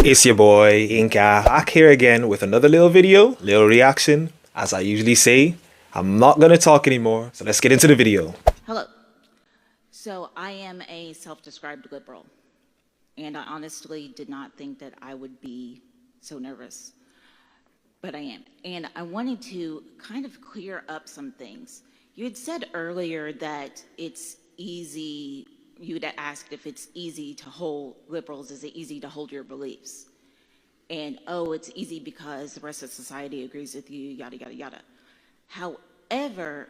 It's your boy Inka back here again with another little video, little reaction. As I usually say, I'm not gonna talk anymore, so let's get into the video. Hello. So I am a self-described liberal, and I honestly did not think that I would be so nervous, but I am. And I wanted to kind of clear up some things. You had said earlier that it's easy, you had asked if it's easy to hold liberals, is it easy to hold your beliefs? And, oh, it's easy because the rest of society agrees with you, yada, yada, yada. However,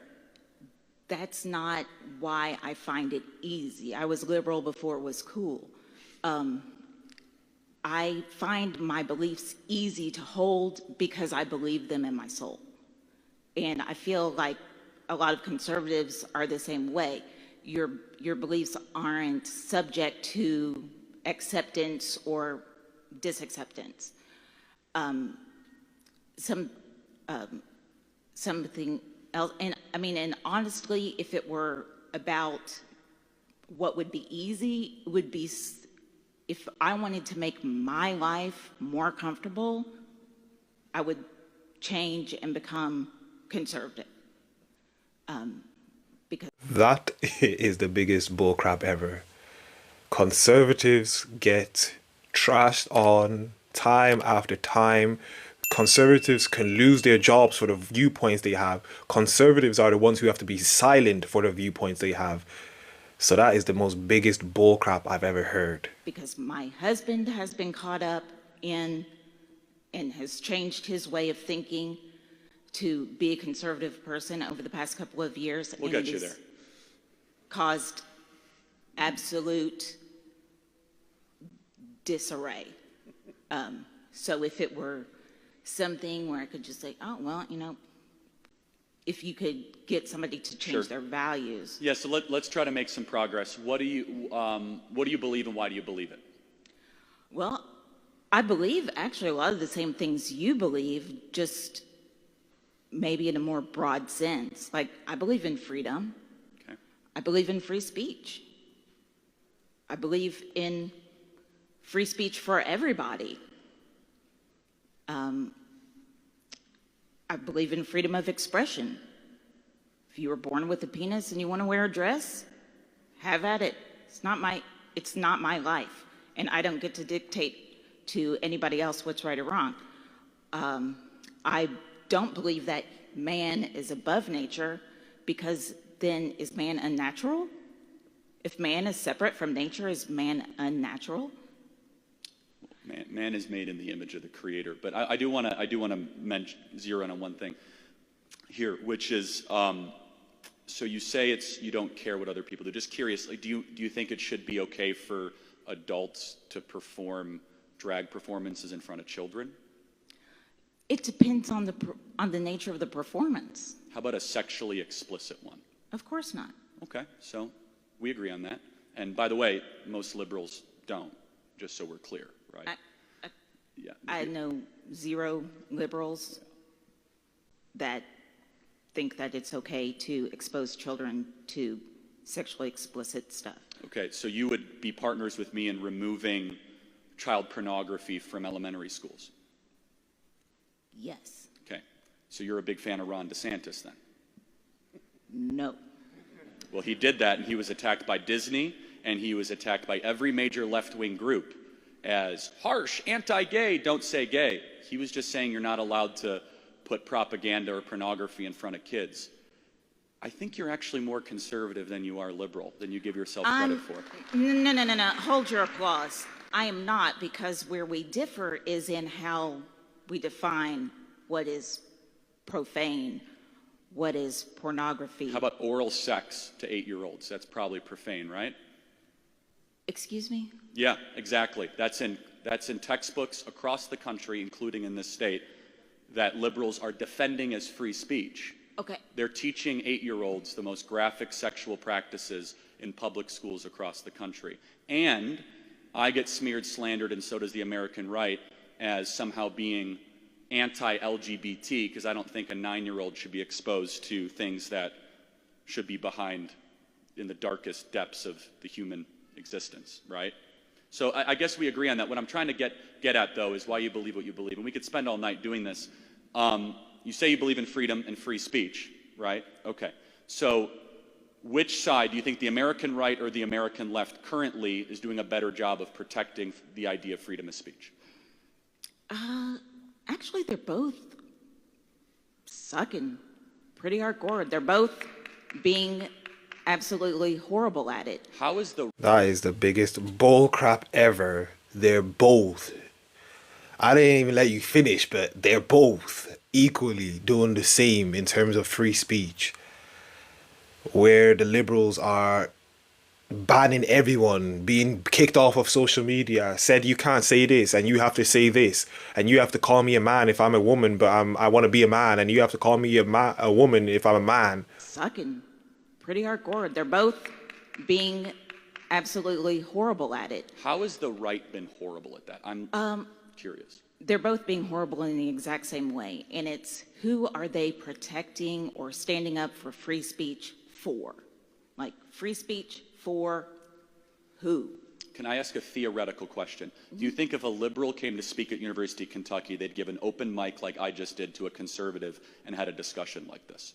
that's not why I find it easy. I was liberal before it was cool. I find my beliefs easy to hold because I believe them in my soul. And I feel like a lot of conservatives are the same way. Your beliefs aren't subject to acceptance or disacceptance. Something else, and I mean, and honestly, if it were about what would be easy, it would be if I wanted to make my life more comfortable, I would change and become conservative. Because That is the biggest bullcrap ever. Conservatives get trashed on time after time. Conservatives can lose their jobs for the viewpoints they have. Conservatives are the ones who have to be silent for the viewpoints they have. So that is the most biggest bullcrap I've ever heard. because my husband has been caught up in and has changed his way of thinking to be a conservative person over the past couple of years. We'll get you there. Caused absolute disarray. So if it were something where I could just say, oh, well, you know, if you could get somebody to change Sure. their values. Yeah, so let's try to make some progress. What do you believe and why do you believe it? Well, I believe actually a lot of the same things you believe, just maybe in a more broad sense. Like, I believe in freedom. Okay. I believe in free speech. I believe in free speech for everybody. I believe in freedom of expression. If you were born with a penis and you want to wear a dress, have at it. It's not my life, and I don't get to dictate to anybody else what's right or wrong. I don't believe that man is above nature, because then is man unnatural? If man is separate from nature, is man unnatural? Man is made in the image of the Creator, but I do want to zero in on one thing here, which is so you say you don't care what other people do. Just curiously, do you think it should be okay for adults to perform drag performances in front of children? It depends on the nature of the performance. How about a sexually explicit one? Of course not. Okay, so we agree on that. And by the way, most liberals don't, just so we're clear, right? I know zero liberals that think that it's okay to expose children to sexually explicit stuff. Okay, so you would be partners with me in removing child pornography from elementary schools? Yes. Okay, so you're a big fan of Ron DeSantis then? No. Well, he did that, and he was attacked by Disney, and he was attacked by every major left-wing group as harsh, anti-gay, don't say gay. He was just saying you're not allowed to put propaganda or pornography in front of kids. I think you're actually more conservative than you are liberal, than you give yourself credit for. No. Hold your applause. I am not, because where we differ is in how we define what is profane, what is pornography. How about oral sex to 8-year-olds? That's probably profane, right? Excuse me? Yeah, exactly. That's in textbooks across the country, including in this state, that liberals are defending as free speech. Okay. They're teaching 8-year-olds the most graphic sexual practices in public schools across the country. And I get smeared, slandered, and so does the American right, as somehow being anti-LGBT, because I don't think a 9-year-old should be exposed to things that should be behind in the darkest depths of the human existence, right? So I guess we agree on that. What I'm trying to get at, though, is why you believe what you believe. And we could spend all night doing this. You say you believe in freedom and free speech, right? Okay. So which side do you think the American right or the American left currently is doing a better job of protecting the idea of freedom of speech? Actually, they're both sucking pretty hardcore. They're both being absolutely horrible at it. How is the... That is the biggest bull crap ever. They're both. I didn't even let you finish, but they're both equally doing the same in terms of free speech. Where the liberals are banning everyone, being kicked off of social media, said you can't say this and you have to say this, and you have to call me a man if I'm a woman, but I want to be a man, and you have to call me a woman if I'm a man. Sucking pretty hardcore. They're both being absolutely horrible at it. How has the right been horrible at that? I'm curious. They're both being horrible in the exact same way. And it's who are they protecting or standing up for free speech for? Like, free speech for who? Can I ask a theoretical question? Do you think if a liberal came to speak at University of Kentucky, they'd give an open mic like I just did to a conservative and had a discussion like this?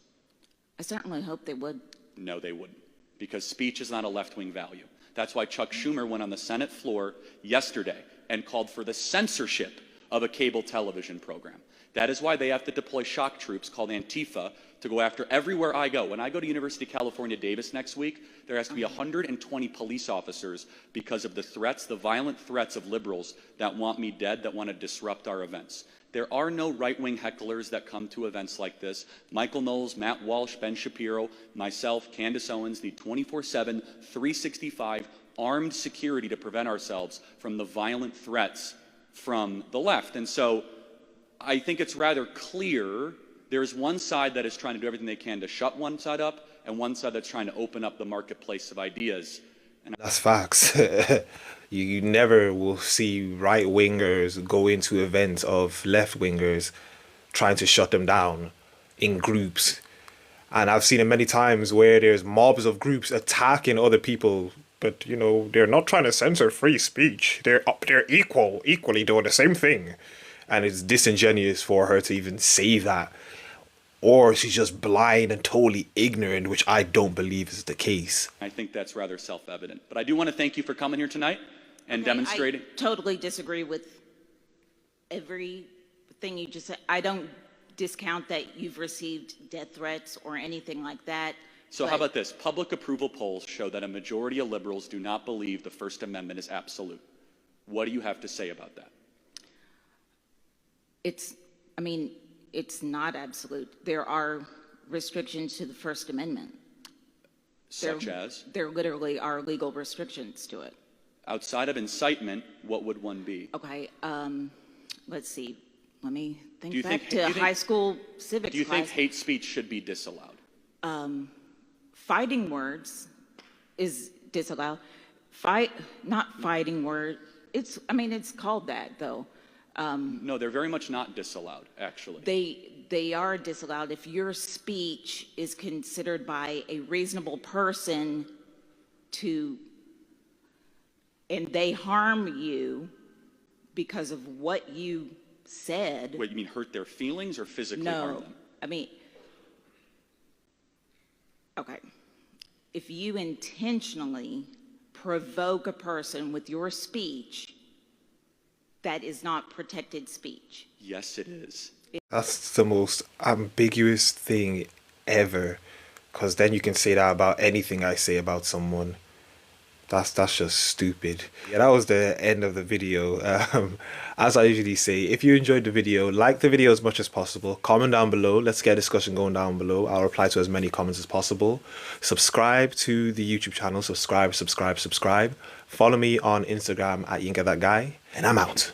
I certainly hope they would. No, they wouldn't, because speech is not a left-wing value. That's why Chuck Schumer went on the Senate floor yesterday and called for the censorship of a cable television program. That is why they have to deploy shock troops called Antifa to go after everywhere I go. When I go to University of California, Davis next week, there has to be 120 police officers because of the threats, the violent threats of liberals that want me dead, that want to disrupt our events. There are no right-wing hecklers that come to events like this. Michael Knowles, Matt Walsh, Ben Shapiro, myself, Candace Owens need 24/7, 365 armed security to prevent ourselves from the violent threats from the left. And so I think it's rather clear there's one side that is trying to do everything they can to shut one side up, and one side that's trying to open up the marketplace of ideas. And that's facts. You never will see right-wingers go into events of left-wingers trying to shut them down in groups. And I've seen it many times where there's mobs of groups attacking other people, but, you know, they're not trying to censor free speech. They're equally doing the same thing. And it's disingenuous for her to even say that. Or she's just blind and totally ignorant, which I don't believe is the case. I think that's rather self-evident. But I do want to thank you for coming here tonight and demonstrating. I totally disagree with everything you just said. I don't discount that you've received death threats or anything like that. So how about this? Public approval polls show that a majority of liberals do not believe the First Amendment is absolute. What do you have to say about that? It's not absolute. There are restrictions to the First Amendment. Such as? There literally are legal restrictions to it. Outside of incitement, what would one be? Okay, let's see. Let me think back to high school civics class. Do you think hate speech should be disallowed? Fighting words is disallowed. Not fighting word. It's called that though. No, they're very much not disallowed, actually. They are disallowed if your speech is considered by a reasonable person and they harm you because of what you said. Wait, you mean hurt their feelings or physically harm them? Okay. If you intentionally provoke a person with your speech, that is not protected speech. Yes, it is. That's the most ambiguous thing ever, because then you can say that about anything I say about someone. That's just stupid. Yeah, that was the end of the video. As I usually say, if you enjoyed the video, like the video as much as possible. Comment down below. Let's get a discussion going down below. I'll reply to as many comments as possible. Subscribe to the YouTube channel. Subscribe. Follow me on Instagram at YinkaThatGuy. And I'm out.